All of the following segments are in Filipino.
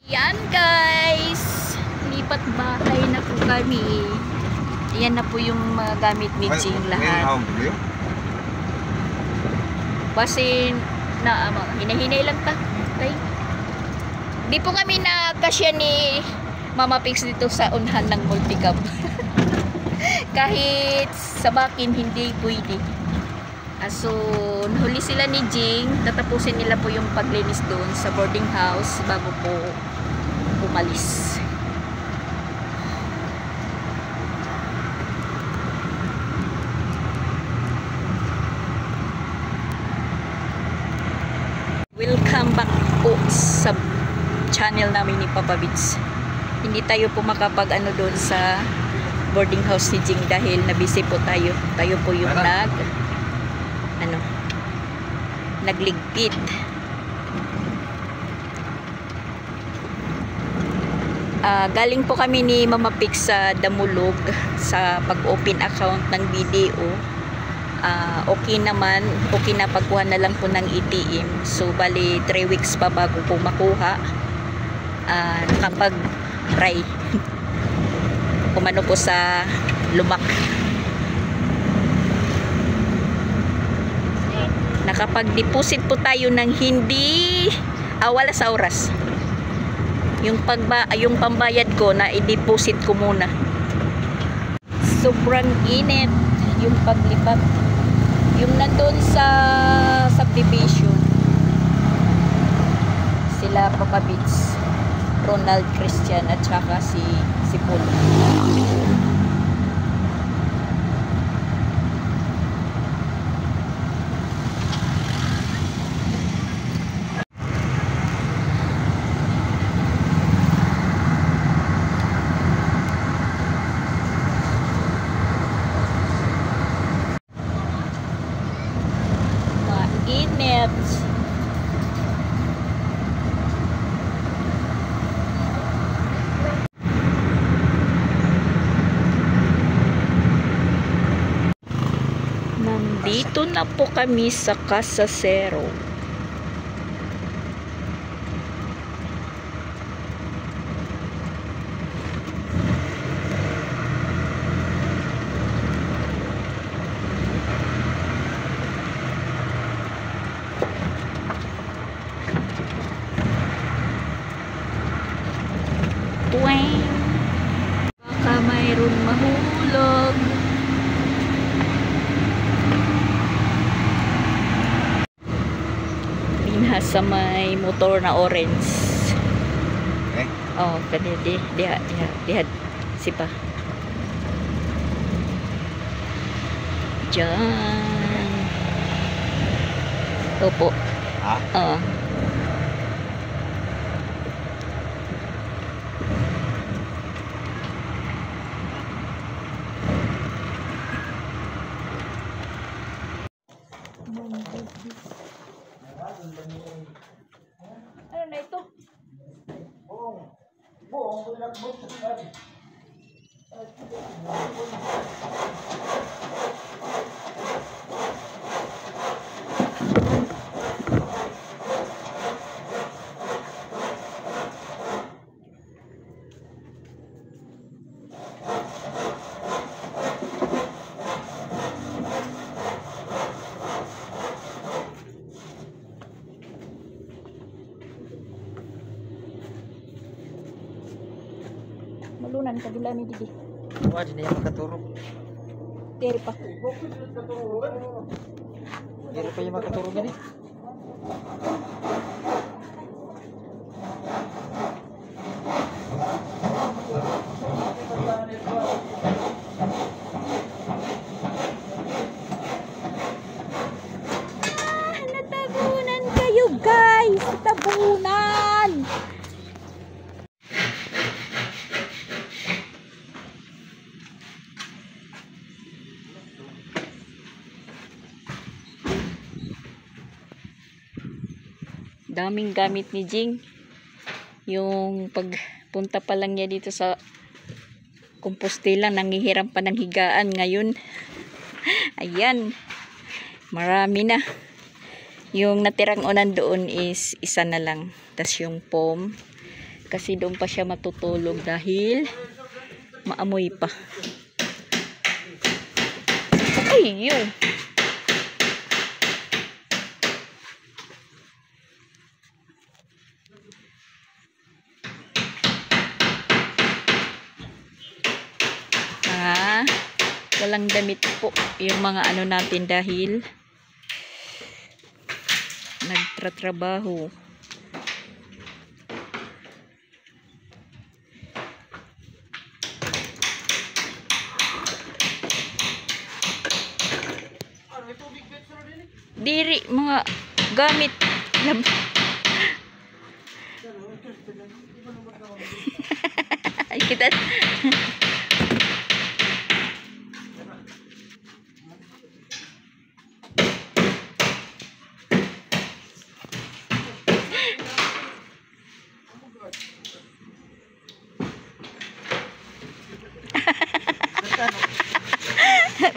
Yan guys, lipat bahay na po kami. Ayan na po yung mga gamit ni Jing lahat. Kasi na hinahinay lang ta. Okay. Di po kami nakasya ni Mama Pix dito sa unhan ng multicab. Kahit sa bakin hindi pwede. So, huli sila ni Jing. Tatapusin nila po yung paglinis doon sa boarding house bago po umalis. Welcome back po sa channel namin ni Papa Bits. Hindi tayo po makapag doon sa boarding house ni Jing dahil nabisi po tayo. Tayo po yung nagligpit. Galing po kami ni Mama Pix sa Damulog sa pag-open account ng video. Okay naman, okay na pagkuha na lang po ng ATM. So bali 3 weeks pa bago po makuha. Nakapag-try kumano po sa Lumak. Nakapag-deposit po tayo ng hindi wala sa oras. Yung pambayad ko na i-deposit ko muna. Sobrang init yung paglipat. Yung nandun sa subdivision. Sila Papa Bits, Ronald Christian at saka si Paul. Init. Nandito na po kami sa Casa Zero. Baka mayroon mahulog. Sa may motor na orange. Okay. Oh, kani diha sipa. Diyan. Opo. Oo. Ano na ito? Malunan kabila ni Didi. Wah, di na makaturog. Diri pa. Diri pa yung makaturog gani. Natabunan kayo guys. Natabunan. Daming gamit ni Jing. Yung pagpunta pa lang niya dito sa Compostela, nangihiram pa ng higaan ngayon. Ayan. Marami na. Yung natirang unan doon is isa na lang. Tas yung foam. Kasi doon pa siya matutulog dahil maamoy pa. Ay, yun. Walang damit po yung mga ano natin dahil nagtratrabaho. Diri mga gamit kita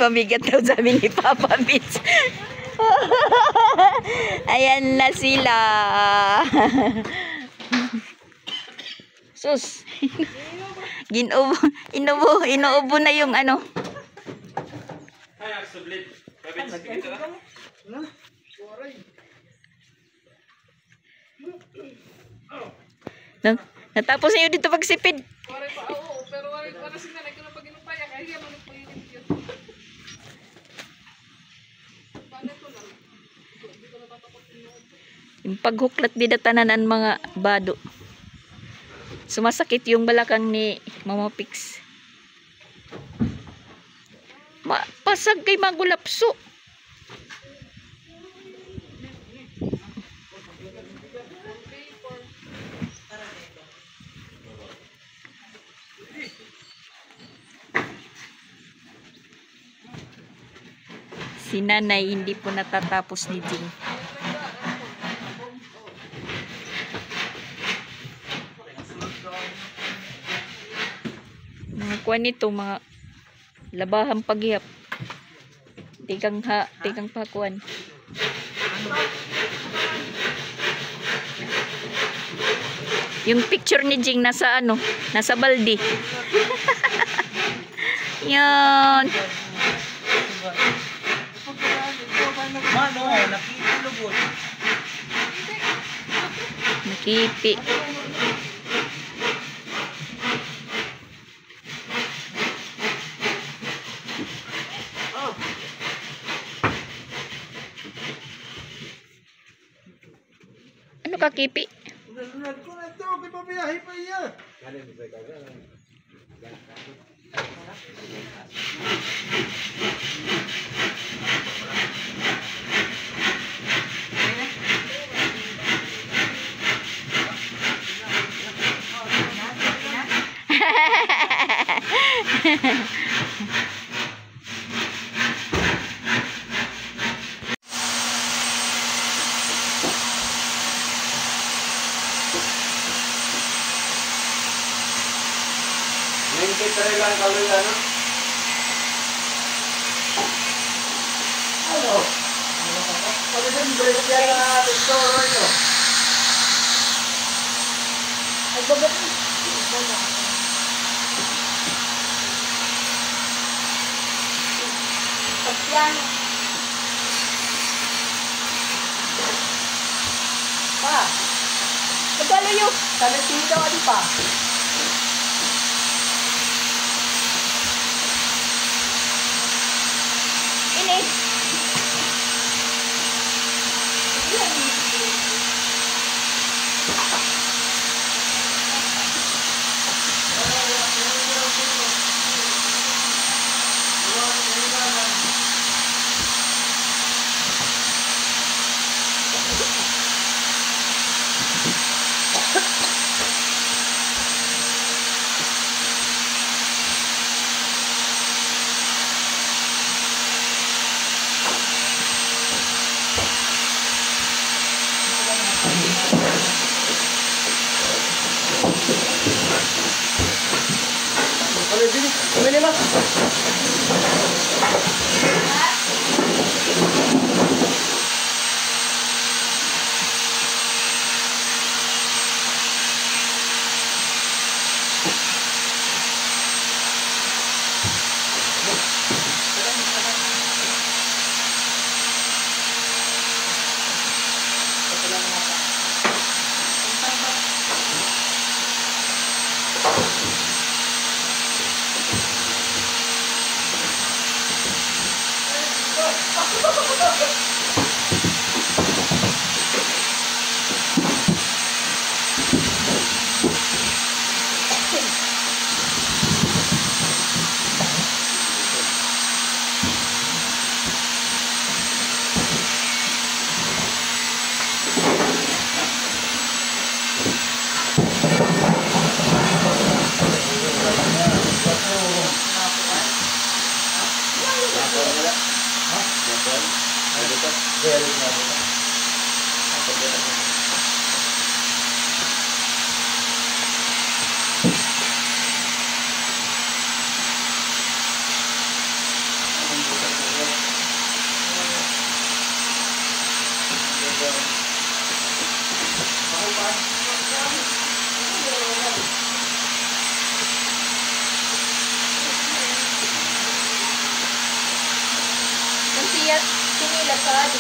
pamigat daw sabi ni Papa Bits. Ayan na sila. Sus. Inuubo na yung ano. Natapos niyo dito pagsipid. Yung paghuklat bidatanan mga bado. Sumasakit yung balakang ni Mama Pix. Pasag kay magulapso. Si Nanay hindi po natatapos ni Jing. Mga kuwan nito, mga labahang paghihap. Tikang pakuan. Yung picture ni Jing nasa ano, nasa baldi. Yan. Mano, nakikilugod. Nakipi. Ano kakipi? Nalunod ko na ito, kay pabiyahe pa iya. Kita lang kami ano? Ano? Ano din break yan na restore nyo? Ay, bagat mo. Pagyan. Pa. Kabalo yun. Talatito ka di pa. Ini. Ini mas. Very good. Sinilakad.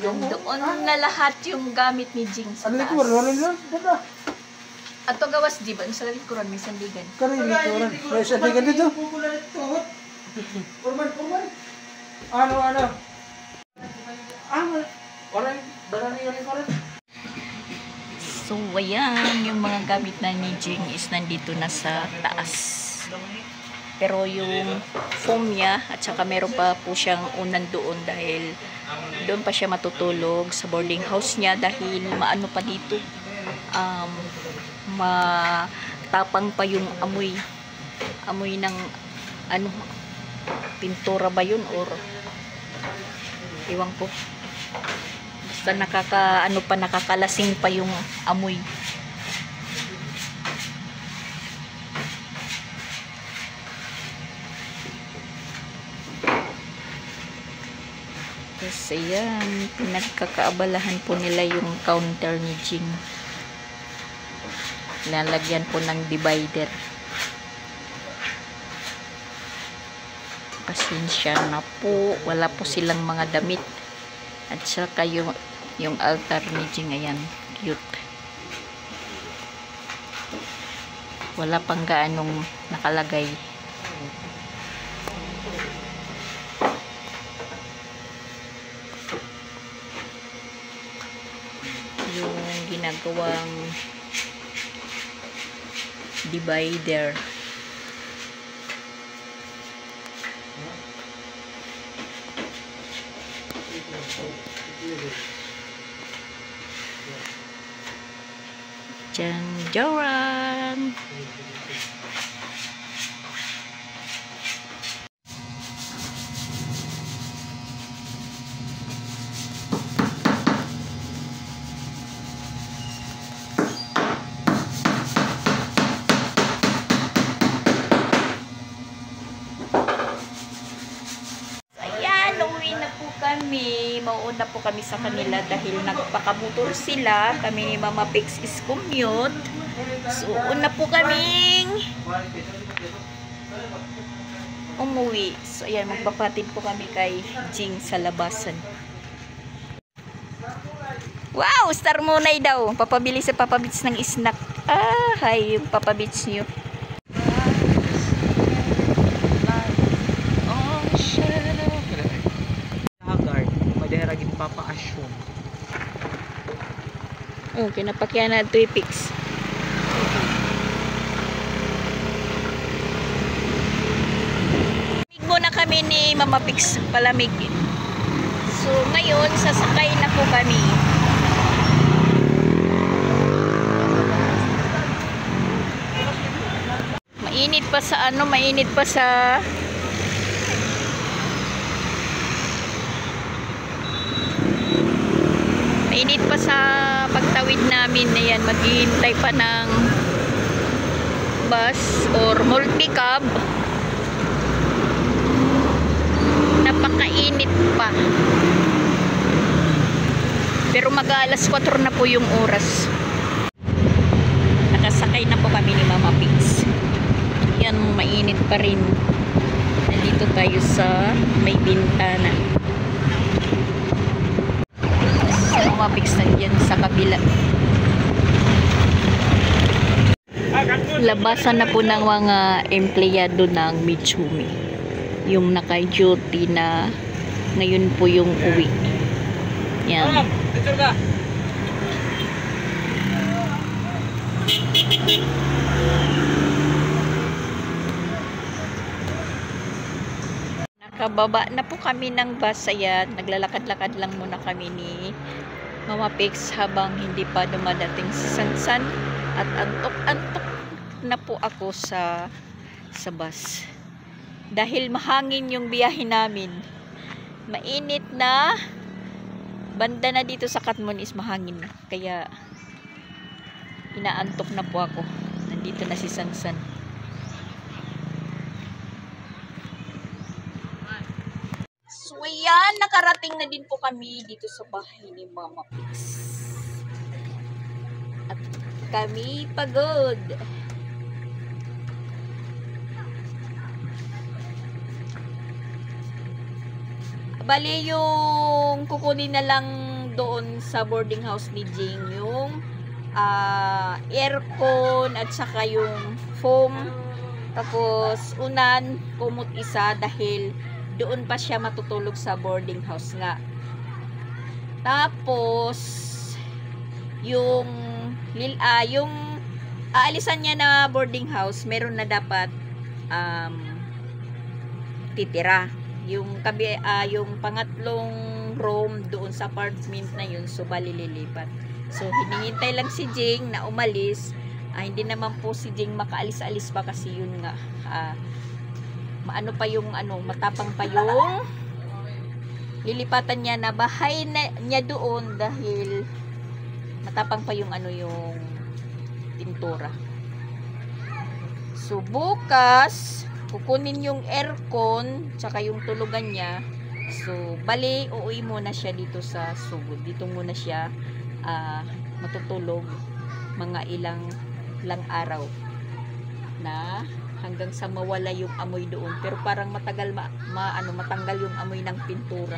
Doon na lahat yung gamit ni Jing sa Ano taas. ko? Wala lang. Bada. Ato gawas di ba? Sa likuran may sandigan. Karin likuran. May sandigan dito. Kurman. Ano? Orang barang ni likuran. So, ayan, yung mga gamit na ni Jing is nandito na sa taas. Pero yung foam niya, at saka meron pa po siyang unan doon dahil doon pa siya matutulog sa boarding house niya dahil maano pa dito. Matapang pa yung amoy. Amoy ng ano, pintura ba yun or iwan ko. Basta nakakalasing pa yung amoy. Kasi yan, pinagkakaabalahan po nila yung counter ni Jing. Lalagyan po ng divider. Pasensya na po, wala po silang mga damit. At saka yung altar ni Jing, ayan, cute. Wala pang gaanong nakalagay. Yung ginagawang divider. Janjoran. Kami, mauuna po kami sa kanila dahil nagpakamotor sila. Kami ni Mama Pix is commute. So, una po kaming umuwi. So, ayan, magpapatid po kami kay Jing sa labasan. Wow! Star Munay daw. Papabili sa Papabits ng snack. Ah, hi, yung Papabits nyo. Papa-assume. Oh, kinapakyan na 2 pics. Lamig muna kami ni Mama Pix, palamig. So, ngayon, sasakay na po kami. Mainit pa sa ano, mainit pa sa mainit pa sa pagtawid namin. Ayan, maghihintay pa ng bus or multi-cab. Napakainit pa. Pero mag-alas 4 na po yung oras. Nakasakay na po kami ni Mama Pix. Yan, mainit pa rin. Nandito tayo sa may bintana. Mama Pix na dyan sa kabila. Labasan na po ng mga empleyado ng Mitsumi. Yung naka-duty na ngayon po yung uwi. Yan. Nakababa na po kami ng bus. Ayan, naglalakad-lakad lang muna kami ni Mama Pix habang hindi pa dumadating si Sansan at antok-antok na po ako sa sa bus. Dahil mahangin yung biyahe namin. Mainit na. Banda na dito sa Katmon is mahangin na. Kaya inaantok na po ako. Nandito na si Sansan. So ayan, nakarating na din po kami dito sa bahay ni Mama Pix. At kami pagod. Bali yung kukunin na lang doon sa boarding house ni Jing yung aircon at saka yung foam. Tapos unan, kumot isa dahil doon pa siya matutulog sa boarding house nga. Tapos yung aalisan niya na boarding house, meron na dapat titira. Yung pangatlong room doon sa apartment na yun, so bali lilipat. So hinihintay lang si Jing na umalis. Hindi naman po si Jing makaalis-alis pa kasi yun nga matapang pa yung lilipatan niya na bahay niya doon dahil matapang pa yung yung pintura. So bukas kukunin yung aircon tsaka yung tulugan niya. So bali uuwi muna siya dito sa Sugod. Dito muna siya matutulog mga ilang araw na hanggang sa mawala yung amoy doon. Pero parang matagal matanggal yung amoy ng pintura.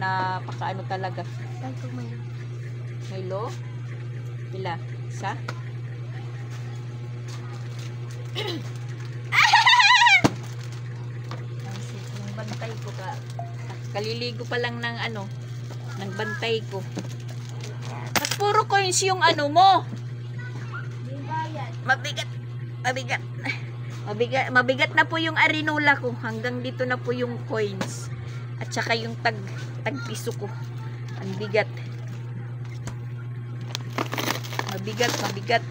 Napakaano talaga. Milo? Pila? Isa? Yung bantay ko kaliligo pa lang ng ng bantay ko. At puro coins yung mo. Mabigat na po yung arinola ko. Hanggang dito na po yung coins. At saka yung tag piso ko. Ang bigat. Mabigat.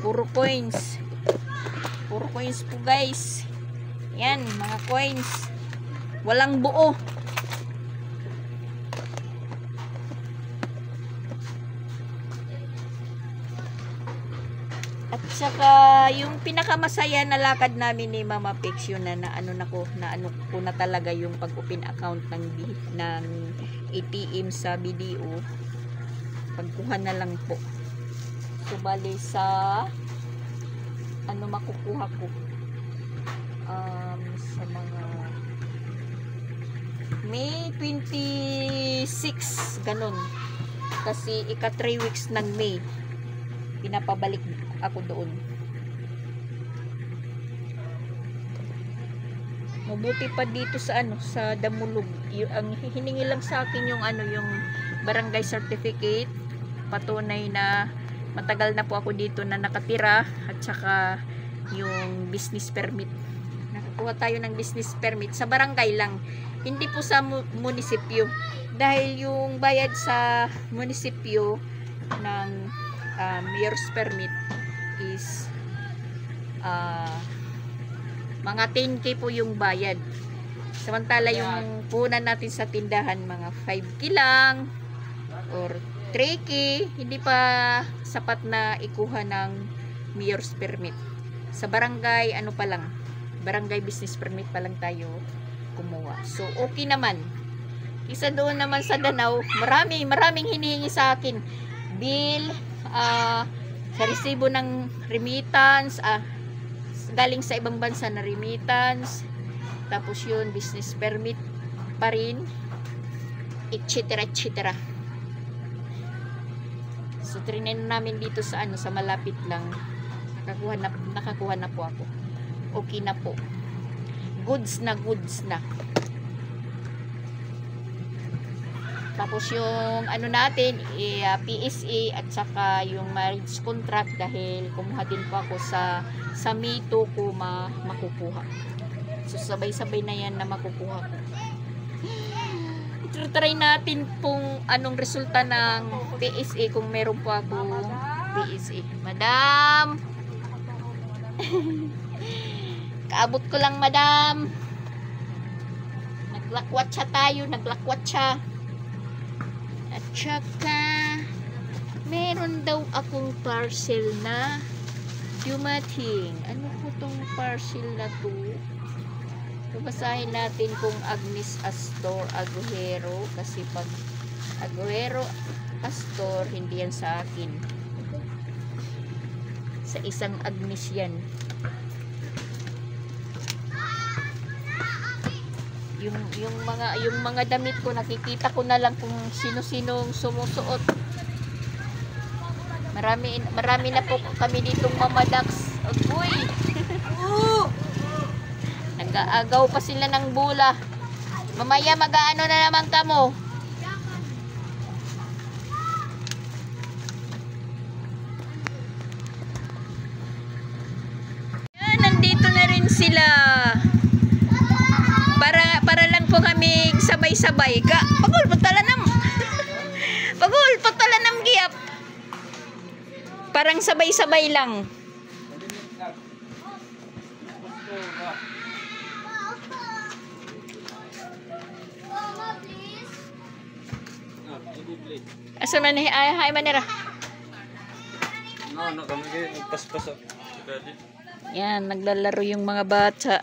Puro coins. Puro coins po guys. Yan, mga coins. Walang buo. At saka yung pinakamasaya na lakad namin ni Mama Pix yun na naano ko na talaga yung pag-open account ng ATM sa BDO. Pagkuha na lang po. So bali sa makukuha ko sa mga May 26 ganun. Kasi ika 3 weeks ng May pinapabalik ako doon. Mabuti pa dito sa sa Damulog. Ang hiningi lang sa akin yung yung barangay certificate, patunay na matagal na po ako dito na nakatira, at saka yung business permit. Nakakuha tayo ng business permit sa barangay lang, hindi po sa munisipyo. Dahil yung bayad sa munisipyo ng mayor's permit is mga 10k po yung bayad. Samantala yung punan natin sa tindahan mga 5k lang or 3k, hindi pa sapat na ikuha ng mayor's permit. Sa barangay pa lang, barangay business permit pa lang tayo kumuha. So okay naman. Isa doon naman sa Danau, maraming hinihingi sa akin bill, sa resibo ng remittance, galing sa ibang bansa na remittance, tapos yun business permit pa rin, etc. So trinin namin dito sa sa malapit lang. Nakakuha na po ako. Okay na po. Goods na. Tapos yung natin, PSA at saka yung marriage contract, dahil kumuha din po ako sa Mito ko makukuha. So sabay-sabay na yan na makukuha ko. Try natin kung anong resulta ng PSA kung meron po ako PSA. Madam! Kaabot ko lang, madam. Naglakwatsa tayo, naglakwatsa. At saka, meron daw akong parcel na dumating. Ano po tong parcel na to? Babasahin natin kung Agnes Astor Aguero. Kasi pag Aguero Astor, hindi yan sa akin. Sa isang Agnes yan. Yung mga damit ko, nakikita ko na lang kung sino-sinong sumusuot. Marami na po kami ditong mamadax. Uy! Nag-aagaw pa sila ng bula. Mamaya mag-aano na naman kamo. Yan, nandito na rin sila. Para lang po kami sabay-sabay. Pagul, patalanam. Pagul, patalanam giyap. Parang sabay-sabay lang. Asa man ay manera. No, kami kayo nagpaspas ako. Yan, naglalaro yung mga bata.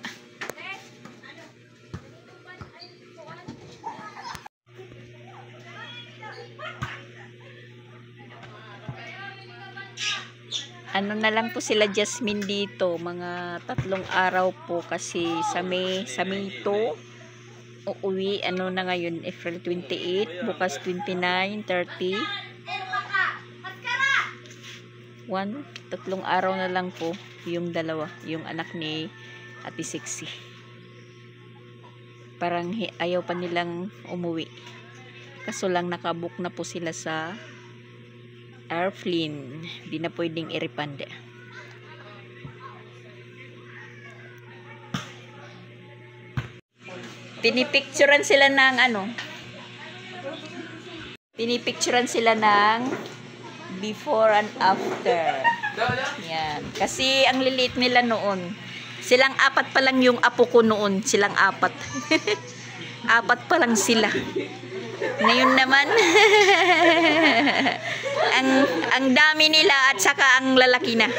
Ano na lang po sila Jasmine dito, mga 3 araw po kasi sa May to uuwi, ano na ngayon, April 28, bukas 29, 30. 3 araw na lang po yung dalawa, yung anak ni Ate Sexy. Parang ayaw pa nilang umuwi. Kaso lang nakabook na po sila sa airplane. Di na pwedeng i-refund. Pinipicturean sila ng pinipicturean sila ng before and after. Yan. Kasi ang liliit nila noon. Silang 4 pa lang yung apo ko noon. Silang 4. 4 pa lang sila. Ngayon naman, ang dami nila at saka ang lalaki na.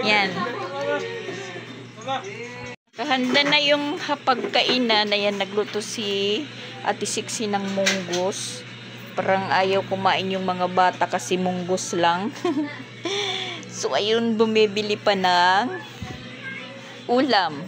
Yan. Kahanda na yung hapagkainan. Ayan, nagluto si Ate Sexy ng munggos. Parang ayaw kumain yung mga bata kasi munggos lang. So, ayun, bumibili pa ng ulam.